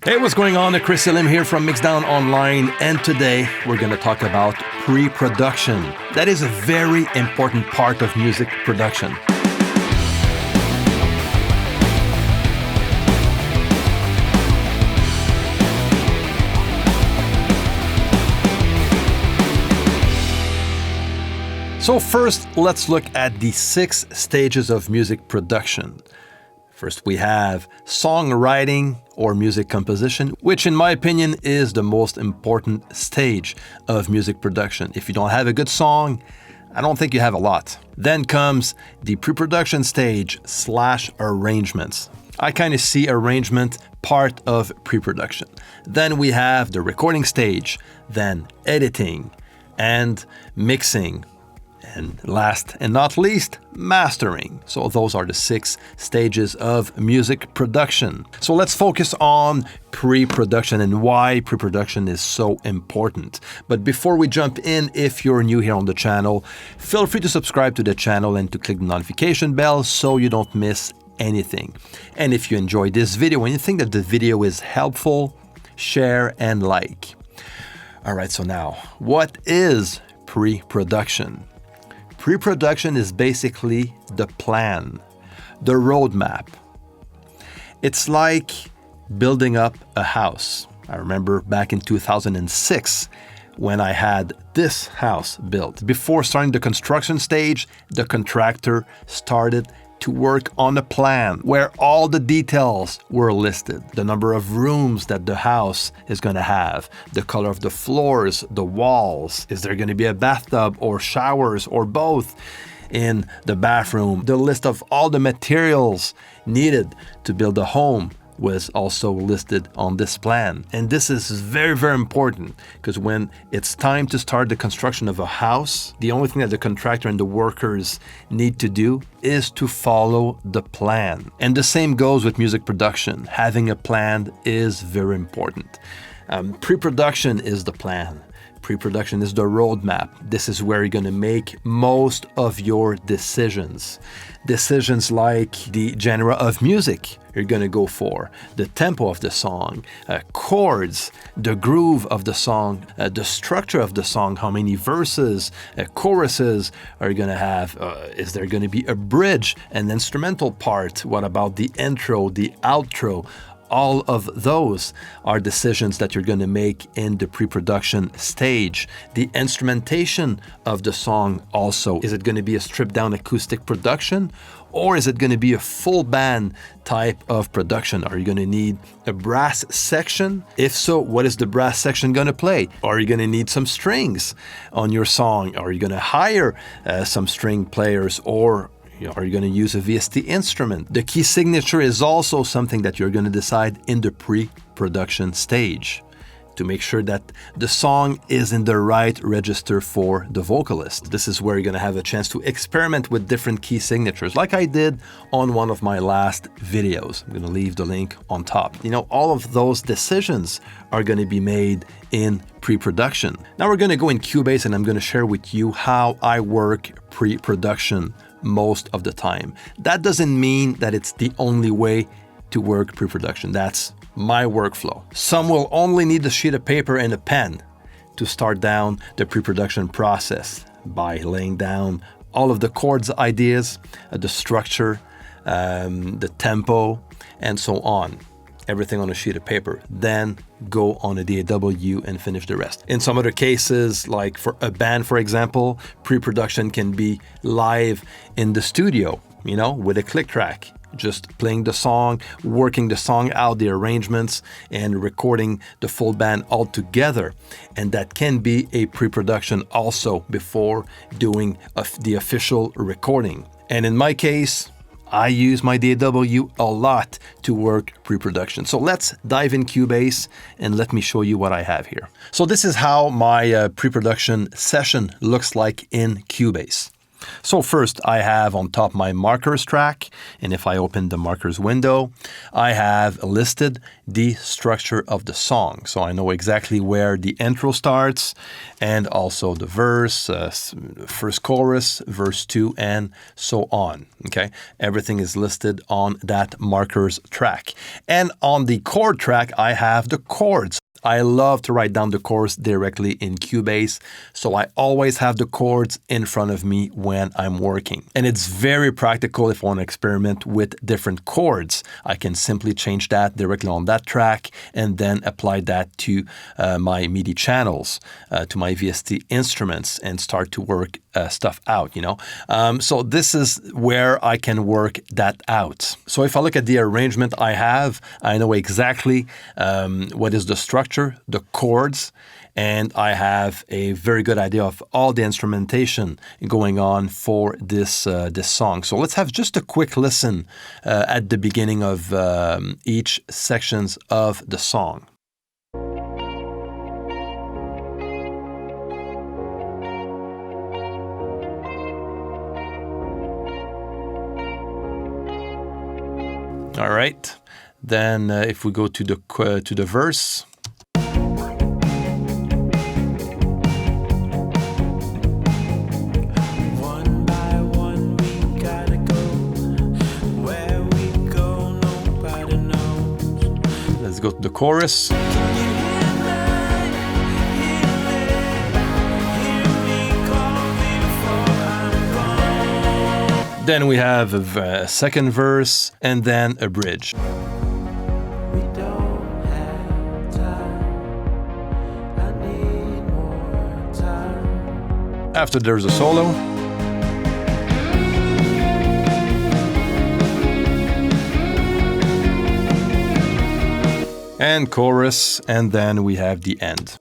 Hey, what's going on? Chris Selim here from MIXDOWN Online, and today we're going to talk about pre-production. That is a very important part of music production. So first, let's look at the 6 stages of music production. First, we have songwriting or music composition, which in my opinion is the most important stage of music production. If you don't have a good song, I don't think you have a lot. Then comes the pre-production stage / arrangements. I kind of see arrangement part of pre-production. Then we have the recording stage, then editing and mixing. And last and not least, mastering. So those are the 6 stages of music production. So let's focus on pre-production and why pre-production is so important. But before we jump in, if you're new here on the channel, feel free to subscribe to the channel and to click the notification bell so you don't miss anything. And if you enjoyed this video and you think that the video is helpful, share and like. All right, so now, what is pre-production? Pre-production is basically the plan, the roadmap. It's like building up a house. I remember back in 2006 when I had this house built. Before starting the construction stage, the contractor started to work on a plan where all the details were listed. The number of rooms that the house is going to have, the color of the floors, the walls, is there going to be a bathtub or showers or both in the bathroom. The list of all the materials needed to build a home was also listed on this plan. And this is very, very important because when it's time to start the construction of a house, the only thing that the contractor and the workers need to do is to follow the plan. And the same goes with music production. Having a plan is very important. Pre-production is the plan. Pre-production is the roadmap. This is where you're going to make most of your decisions. Decisions like the genre of music you're going to go for, the tempo of the song, chords, the groove of the song, the structure of the song, how many verses, choruses are you going to have, is there going to be a bridge, an instrumental part, what about the intro, the outro? All of those are decisions that you're going to make in the pre-production stage. The instrumentation of the song also. Is it going to be a stripped-down acoustic production? Or is it going to be a full band type of production? Are you going to need a brass section? If so, what is the brass section going to play? Are you going to need some strings on your song? Are you going to hire some string players, or are you going to use a VST instrument? The key signature is also something that you're going to decide in the pre-production stage to make sure that the song is in the right register for the vocalist. This is where you're going to have a chance to experiment with different key signatures, like I did on one of my last videos. I'm going to leave the link on top. All of those decisions are going to be made in pre-production. Now we're going to go in CUBASE and I'm going to share with you how I work pre-production most of the time. That doesn't mean that it's the only way to work pre-production. That's my workflow. Some will only need a sheet of paper and a pen to start down the pre-production process by laying down all of the chords ideas, the structure, the tempo, and so on. Everything on a sheet of paper, then go on a DAW and finish the rest. In some other cases, like for a band, for example, pre-production can be live in the studio, with a click track, just playing the song, working the song out, the arrangements, and recording the full band all together. And that can be a pre-production also before doing the official recording. And in my case, I use my DAW a lot to work pre-production. So let's dive in CUBASE and let me show you what I have here. So this is how my pre-production session looks like in CUBASE. So first, I have on top my markers track, and if I open the markers window, I have listed the structure of the song. So I know exactly where the intro starts, and also the verse, first chorus, verse 2, and so on. Okay, everything is listed on that markers track. And on the chord track, I have the chords. I love to write down the chords directly in CUBASE, so I always have the chords in front of me when I'm working. And it's very practical if I want to experiment with different chords. I can simply change that directly on that track and then apply that to my MIDI channels, to my VST instruments, and start to work stuff out, So this is where I can work that out. So if I look at the arrangement I know exactly what is the structure, the chords, and I have a very good idea of all the instrumentation going on for this song. So let's have just a quick listen at the beginning of each sections of the song. All right. Then if we go to the verse. One by one we gotta go. Where we go, nobody knows. Let's go to the chorus. Then we have a second verse and then a bridge. We don't have time. I need more time. After there's a solo. And chorus, and then we have the end.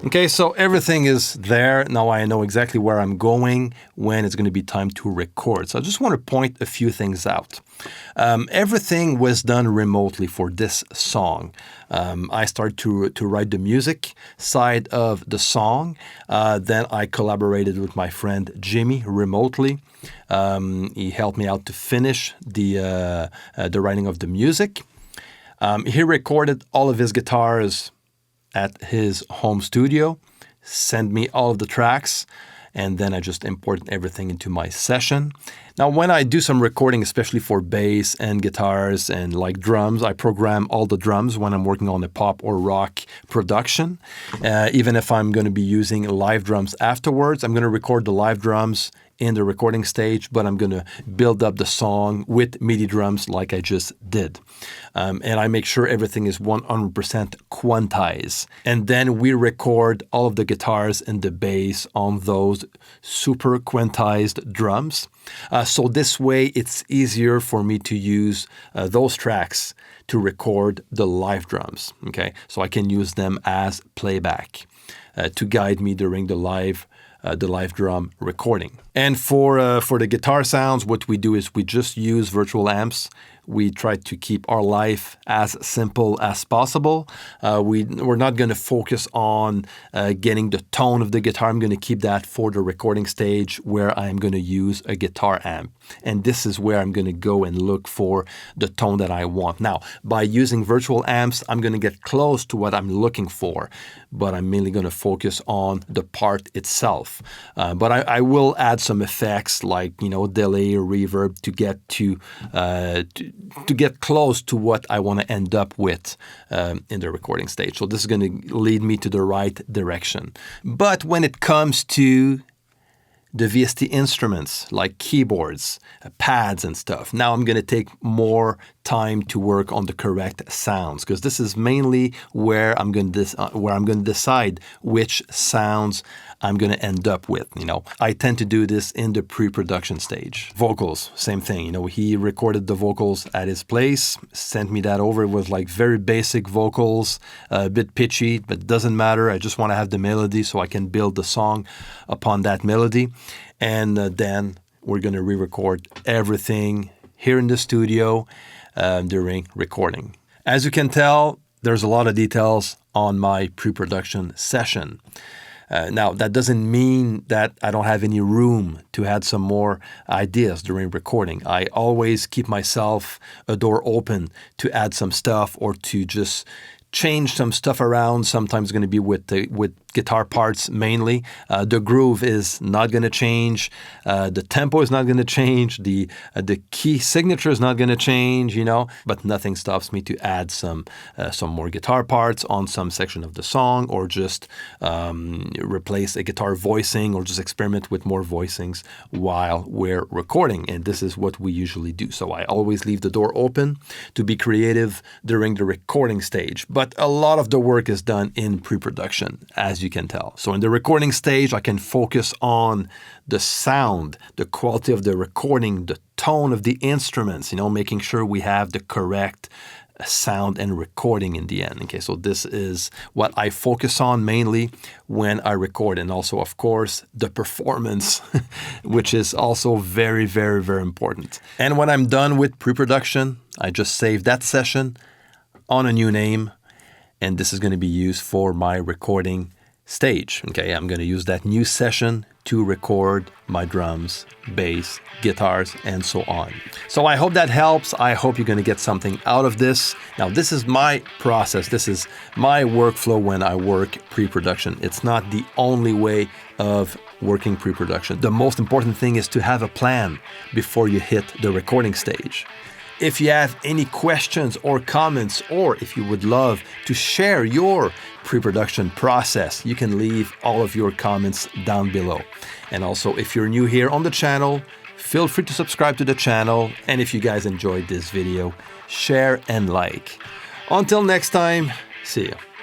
Okay, so everything is there. Now I know exactly where I'm going when it's going to be time to record. So I just want to point a few things out. Everything was done remotely for this song. I started to write the music side of the song. Then I collaborated with my friend Jimmy remotely. He helped me out to finish the writing of the music. He recorded all of his guitars at his home studio, send me all of the tracks, and then I just import everything into my session. Now, when I do some recording, especially for bass and guitars and like drums, I program all the drums when I'm working on a pop or rock production. Even if I'm going to be using live drums afterwards, I'm going to record the live drums in the recording stage, but I'm going to build up the song with MIDI drums like I just did. And I make sure everything is 100% quantized. And then we record all of the guitars and the bass on those super quantized drums. So this way, it's easier for me to use those tracks to record the live drums. Okay, so I can use them as playback to guide me during the live drum recording. And for the guitar sounds, what we do is we just use virtual amps. We try to keep our life as simple as possible. We're not going to focus on getting the tone of the guitar. I'm going to keep that for the recording stage where I'm going to use a guitar amp. And this is where I'm going to go and look for the tone that I want. Now, by using virtual amps, I'm going to get close to what I'm looking for, but I'm mainly going to focus on the part itself. But I will add some effects like, delay or reverb to get close to what I want to end up with in the recording stage. So this is going to lead me to the right direction. But when it comes to the VST instruments like keyboards, pads and stuff, now I'm going to take more time to work on the correct sounds, because this is mainly where I'm going to decide which sounds I'm going to end up with. I tend to do this in the pre-production stage. Vocals, same thing. He recorded the vocals at his place, sent me that over. It was like very basic vocals, a bit pitchy, but it doesn't matter. I just want to have the melody so I can build the song upon that melody. And then we're going to re-record everything here in the studio during recording. As you can tell, there's a lot of details on my pre-production session. Now, that doesn't mean that I don't have any room to add some more ideas during recording. I always keep myself a door open to add some stuff or to just change some stuff around. Sometimes going to be with guitar parts mainly. The groove is not going to change. The tempo is not going to change. The key signature is not going to change, but nothing stops me to add some more guitar parts on some section of the song, or just replace a guitar voicing, or just experiment with more voicings while we're recording. And this is what we usually do. So I always leave the door open to be creative during the recording stage. But a lot of the work is done in pre-production, as you can tell. So in the recording stage, I can focus on the sound, the quality of the recording, the tone of the instruments, making sure we have the correct sound and recording in the end. Okay, so this is what I focus on mainly when I record. And also, of course, the performance, which is also very, very, very important. And when I'm done with pre-production, I just save that session on a new name, and this is going to be used for my recording stage. Okay, I'm going to use that new session to record my drums, bass, guitars, and so on. So I hope that helps. I hope you're going to get something out of this. Now, this is my process. This is my workflow when I work pre-production. It's not the only way of working pre-production. The most important thing is to have a plan before you hit the recording stage. If you have any questions or comments, or if you would love to share your pre-production process, you can leave all of your comments down below. And also, if you're new here on the channel, feel free to subscribe to the channel. And if you guys enjoyed this video, share and like. Until next time, see you.